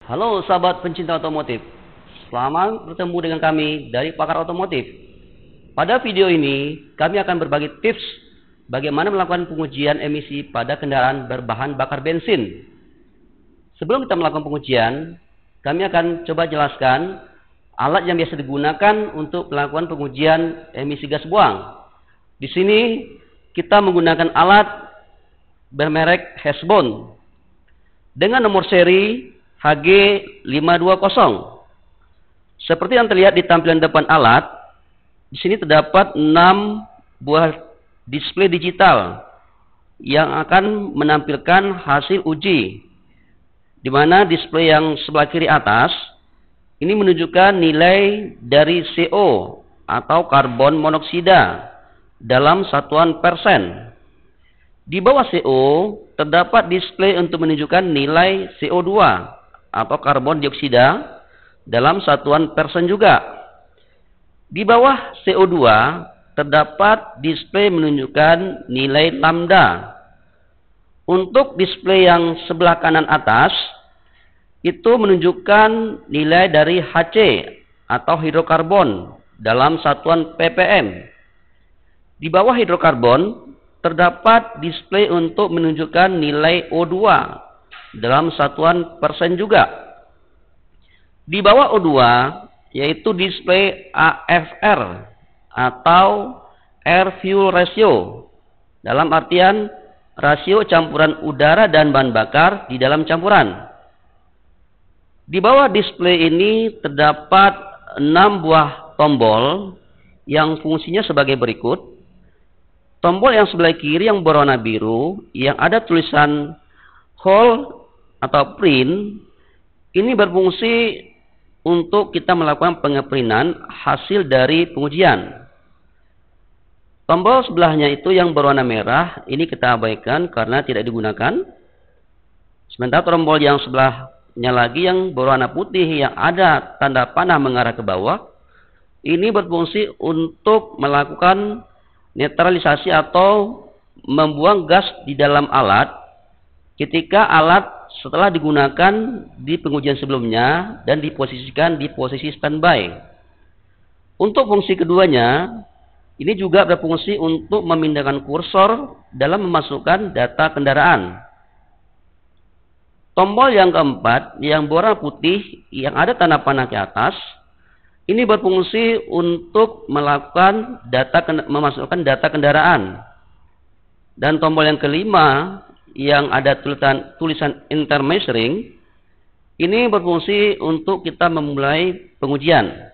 Halo sahabat pencinta otomotif, selamat bertemu dengan kami dari Pakar Otomotif. Pada video ini, kami akan berbagi tips bagaimana melakukan pengujian emisi pada kendaraan berbahan bakar bensin. Sebelum kita melakukan pengujian, kami akan coba jelaskan alat yang biasa digunakan untuk melakukan pengujian emisi gas buang. Di sini kita menggunakan alat bermerek Hesbon dengan nomor seri HG520. Seperti yang terlihat di tampilan depan alat, di sini terdapat 6 buah display digital yang akan menampilkan hasil uji. Di mana display yang sebelah kiri atas ini menunjukkan nilai dari CO atau karbon monoksida dalam satuan persen. Di bawah CO terdapat display untuk menunjukkan nilai CO2 atau karbon dioksida dalam satuan persen juga. Di bawah CO2 terdapat display menunjukkan nilai lambda. Untuk display yang sebelah kanan atas itu menunjukkan nilai dari HC atau hidrokarbon dalam satuan ppm. Di bawah hidrokarbon terdapat display untuk menunjukkan nilai O2 dalam satuan persen juga. Di bawah O2 yaitu display AFR atau Air Fuel Ratio, dalam artian rasio campuran udara dan bahan bakar di dalam campuran. Di bawah display ini terdapat 6 buah tombol yang fungsinya sebagai berikut. Tombol yang sebelah kiri yang berwarna biru yang ada tulisan hold atau print ini berfungsi untuk kita melakukan pengeprintan hasil dari pengujian. Tombol sebelahnya itu yang berwarna merah ini kita abaikan karena tidak digunakan. Sementara tombol yang sebelahnya lagi yang berwarna putih yang ada tanda panah mengarah ke bawah ini berfungsi untuk melakukan netralisasi atau membuang gas di dalam alat ketika alat setelah digunakan di pengujian sebelumnya dan diposisikan di posisi standby. Untuk fungsi keduanya, ini juga berfungsi untuk memindahkan kursor dalam memasukkan data kendaraan. Tombol yang keempat, yang berwarna putih, yang ada tanda panah ke atas, ini berfungsi untuk melakukan memasukkan data kendaraan. Dan tombol yang kelima yang ada tulisan intermeasuring ini berfungsi untuk kita memulai pengujian.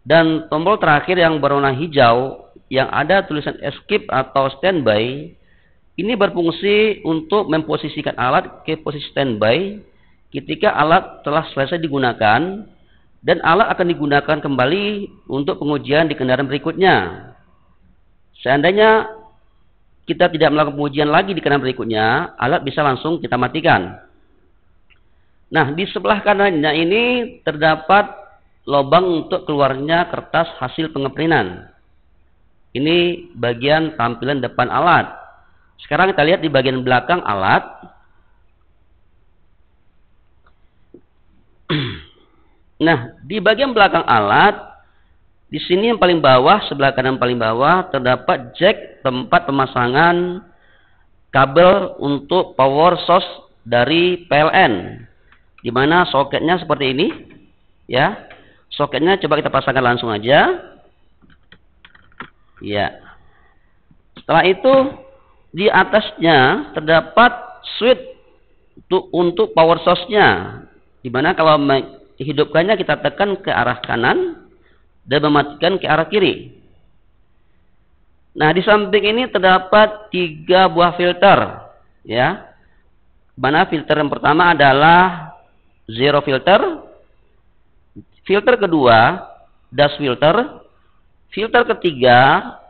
Dan tombol terakhir yang berwarna hijau yang ada tulisan escape atau standby ini berfungsi untuk memposisikan alat ke posisi standby ketika alat telah selesai digunakan dan alat akan digunakan kembali untuk pengujian di kendaraan berikutnya. Seandainya kita tidak melakukan pengujian lagi di kendaraan berikutnya, alat bisa langsung kita matikan. Nah, di sebelah kanannya ini terdapat lubang untuk keluarnya kertas hasil pengeprintan. Ini bagian tampilan depan alat. Sekarang kita lihat di bagian belakang alat. Nah, di bagian belakang alat, di sini yang paling bawah, sebelah kanan paling bawah, terdapat jack tempat pemasangan kabel untuk power source dari PLN. Di mana soketnya seperti ini, ya. Soketnya coba kita pasangkan langsung aja. Ya. Setelah itu, di atasnya terdapat switch untuk power source-nya. Di mana kalau dihidupkannya kita tekan ke arah kanan dan mematikan ke arah kiri. Nah, di samping ini terdapat 3 buah filter, ya. Mana filter yang pertama adalah zero filter, filter kedua dash filter, filter ketiga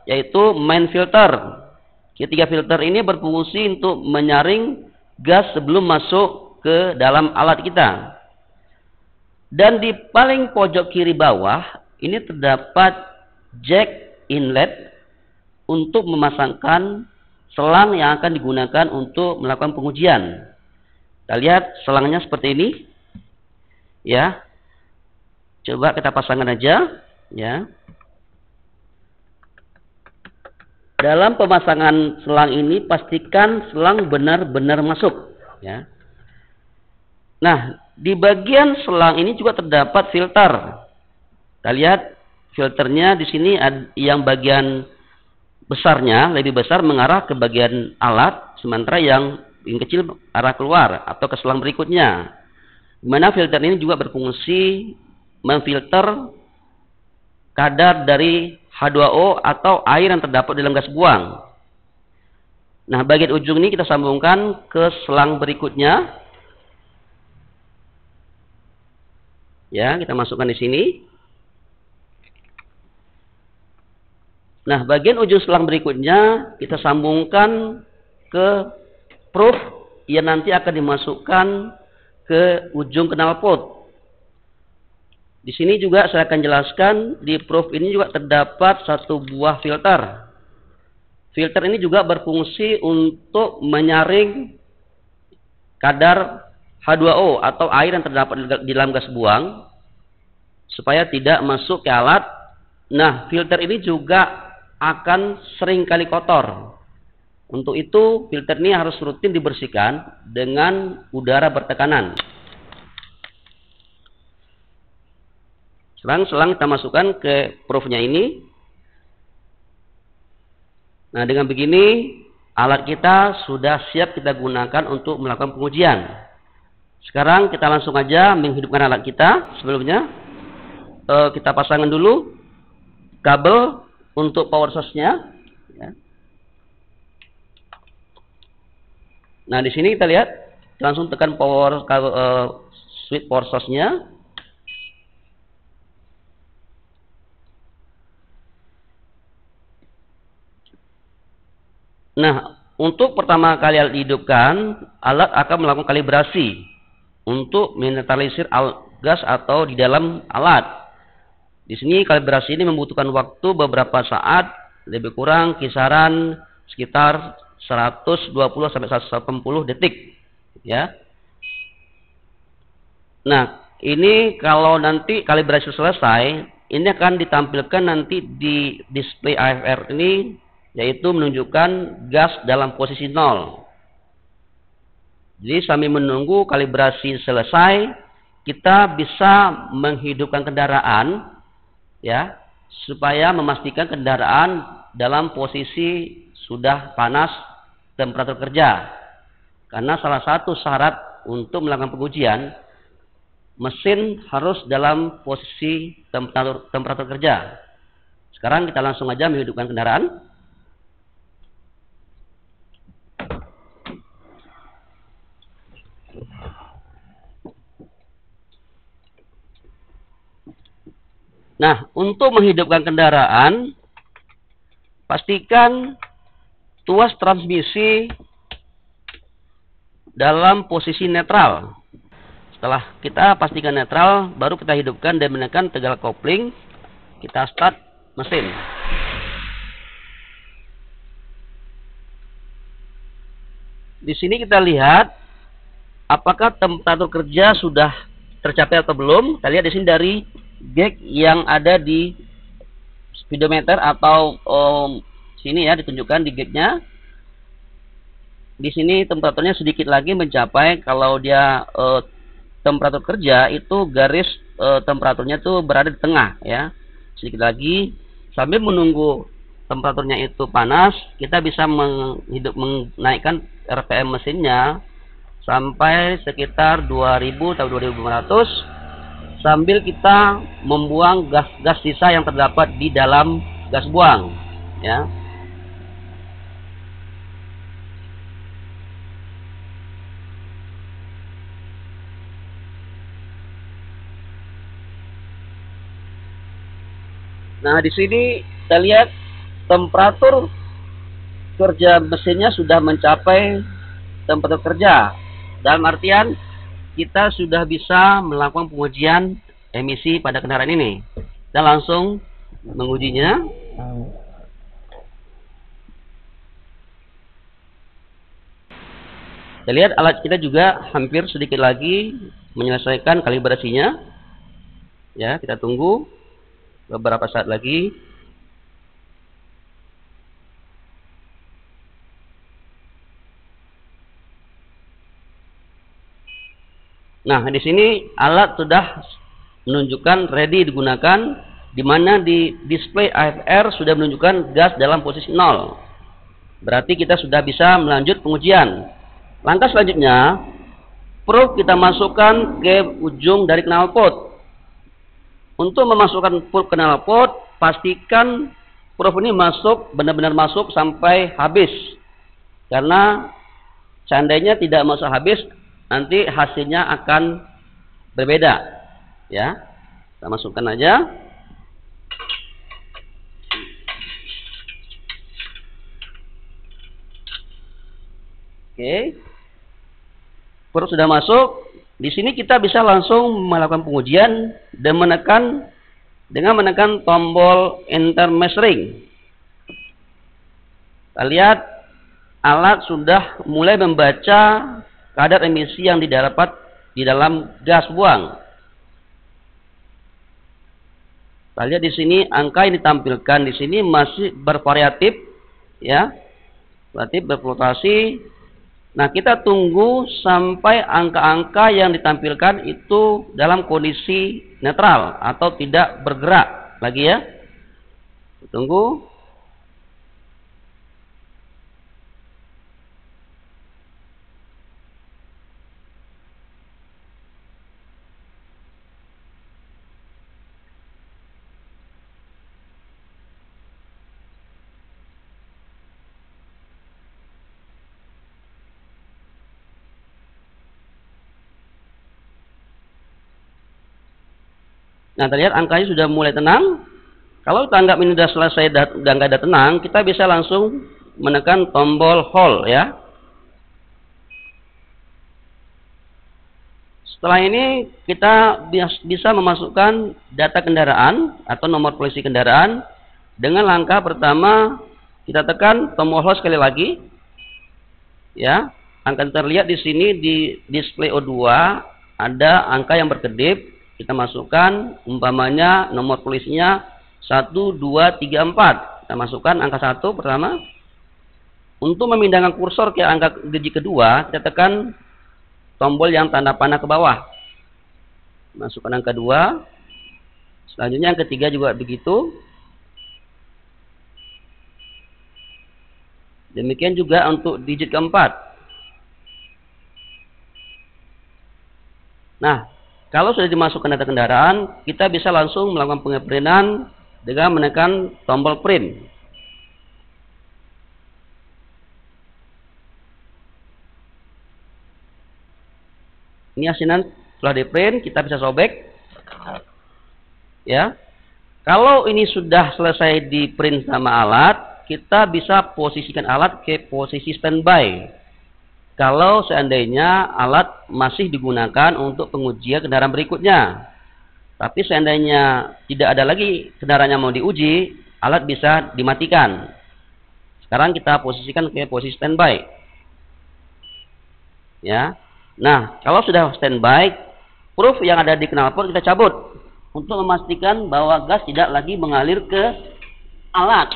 yaitu main filter. Ketiga filter ini berfungsi untuk menyaring gas sebelum masuk ke dalam alat kita. Dan di paling pojok kiri bawah ini terdapat jack inlet untuk memasangkan selang yang akan digunakan untuk melakukan pengujian. Kita lihat selangnya seperti ini. Ya. Coba kita pasangkan aja, ya. Dalam pemasangan selang ini pastikan selang benar-benar masuk, ya. Nah, di bagian selang ini juga terdapat filter. Kita lihat filternya di sini yang bagian besarnya lebih besar mengarah ke bagian alat, sementara yang kecil arah keluar atau ke selang berikutnya. Di mana filter ini juga berfungsi memfilter kadar dari H2O atau air yang terdapat dalam gas buang. Nah, bagian ujung ini kita sambungkan ke selang berikutnya. Ya, kita masukkan di sini. Nah, bagian ujung selang berikutnya kita sambungkan ke probe yang nanti akan dimasukkan ke ujung knalpot. Di sini juga saya akan jelaskan, di probe ini juga terdapat satu buah filter. Filter ini juga berfungsi untuk menyaring kadar H2O atau air yang terdapat di dalam gas buang supaya tidak masuk ke alat. Nah, filter ini juga akan sering kali kotor. Untuk itu, filter ini harus rutin dibersihkan dengan udara bertekanan. Selang kita masukkan ke probe-nya ini. Nah, dengan begini alat kita sudah siap kita gunakan untuk melakukan pengujian. Sekarang kita langsung aja menghidupkan alat kita. Sebelumnya kita pasangkan dulu kabel untuk power source-nya. Ya. Nah, di sini kita lihat langsung tekan switch power source-nya. Nah, untuk pertama kali alat dihidupkan, alat akan melakukan kalibrasi untuk menetralisir gas atau di dalam alat. Di sini kalibrasi ini membutuhkan waktu beberapa saat, lebih kurang kisaran sekitar 120 sampai 180 detik, ya. Nah, ini kalau nanti kalibrasi selesai, ini akan ditampilkan nanti di display AFR ini, yaitu menunjukkan gas dalam posisi 0. Jadi sambil menunggu kalibrasi selesai, kita bisa menghidupkan kendaraan, ya, supaya memastikan kendaraan dalam posisi sudah panas temperatur kerja. Karena salah satu syarat untuk melakukan pengujian, mesin harus dalam posisi temperatur kerja. Sekarang kita langsung aja menghidupkan kendaraan. Nah, untuk menghidupkan kendaraan, pastikan tuas transmisi dalam posisi netral. Setelah kita pastikan netral, baru kita hidupkan dan menekan tegal kopling. Kita start mesin. Di sini kita lihat apakah temperatur kerja sudah tercapai atau belum. Kita lihat di sini dari gauge yang ada di speedometer atau sini ya, ditunjukkan di gauge-nya. Di sini temperaturnya sedikit lagi mencapai, kalau dia temperatur kerja itu garis temperaturnya tuh berada di tengah ya. Sedikit lagi, sambil menunggu temperaturnya itu panas, kita bisa menaikkan RPM mesinnya sampai sekitar 2000 atau 2500, sambil kita membuang gas-gas sisa yang terdapat di dalam gas buang, ya. Nah, di sini kita lihat temperatur kerja mesinnya sudah mencapai temperatur kerja. Dalam artian kita sudah bisa melakukan pengujian emisi pada kendaraan ini. Kita langsung mengujinya. Kita lihat alat kita juga hampir sedikit lagi menyelesaikan kalibrasinya. Ya, kita tunggu beberapa saat lagi. Nah, di sini alat sudah menunjukkan ready digunakan, di mana di display AFR sudah menunjukkan gas dalam posisi 0. Berarti kita sudah bisa melanjut pengujian. Langkah selanjutnya, probe kita masukkan ke ujung dari knalpot. Untuk memasukkan probe ke knalpot, pastikan probe ini masuk, benar-benar masuk sampai habis. Karena seandainya tidak masuk habis, nanti hasilnya akan berbeda. Ya, kita masukkan aja. Oke, probe sudah masuk. Di sini kita bisa langsung melakukan pengujian dan menekan tombol enter measuring. Kita lihat alat sudah mulai membaca kadar emisi yang didapat di dalam gas buang. Kita lihat di sini angka yang ditampilkan di sini masih bervariatif, ya, berarti berfluktuasi. Nah, kita tunggu sampai angka-angka yang ditampilkan itu dalam kondisi netral atau tidak bergerak lagi, ya. Tunggu. Nah, terlihat angkanya sudah mulai tenang. Kalau kita anggap ini sudah selesai dan nggak ada tenang, kita bisa langsung menekan tombol hold, ya. Setelah ini kita bisa memasukkan data kendaraan atau nomor polisi kendaraan. Dengan langkah pertama, kita tekan tombol hold sekali lagi. Ya, akan terlihat di sini di display O2 ada angka yang berkedip. Kita masukkan umpamanya nomor polisinya 1, 2, 3, 4. Kita masukkan angka 1 pertama. Untuk memindahkan kursor ke angka digit kedua, kita tekan tombol yang tanda panah ke bawah. Masukkan angka 2. Selanjutnya yang ketiga juga begitu. Demikian juga untuk digit keempat. Nah, kalau sudah dimasukkan data kendaraan, kita bisa langsung melakukan pengeprintan dengan menekan tombol print. Ini hasilnya setelah di print, kita bisa sobek. Ya, kalau ini sudah selesai di print sama alat, kita bisa posisikan alat ke posisi standby. Kalau seandainya alat masih digunakan untuk pengujian kendaraan berikutnya. Tapi seandainya tidak ada lagi kendaraan yang mau diuji, alat bisa dimatikan. Sekarang kita posisikan ke posisi standby. Ya. Nah, kalau sudah standby, probe yang ada di knalpot kita cabut untuk memastikan bahwa gas tidak lagi mengalir ke alat.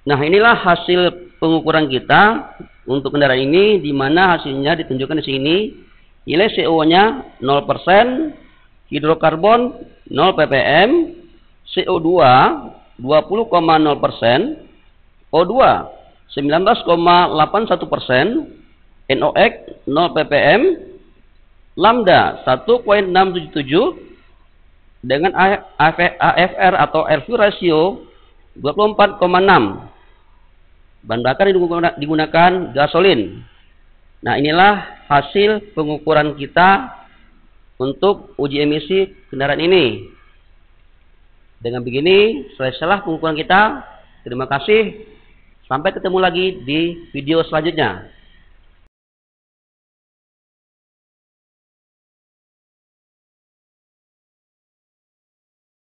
Nah, inilah hasil pengukuran kita untuk kendaraan ini, di mana hasilnya ditunjukkan di sini. Nilai CO-nya 0%, hidrokarbon 0 ppm, CO2 20,0%, O2 19,81%, NOx 0 ppm, lambda 1,677 dengan AFR atau air fuel ratio 24,6. Bahan bakar digunakan gasolin. Nah, inilah hasil pengukuran kita untuk uji emisi kendaraan ini. Dengan begini, selesailah pengukuran kita. Terima kasih. Sampai ketemu lagi di video selanjutnya.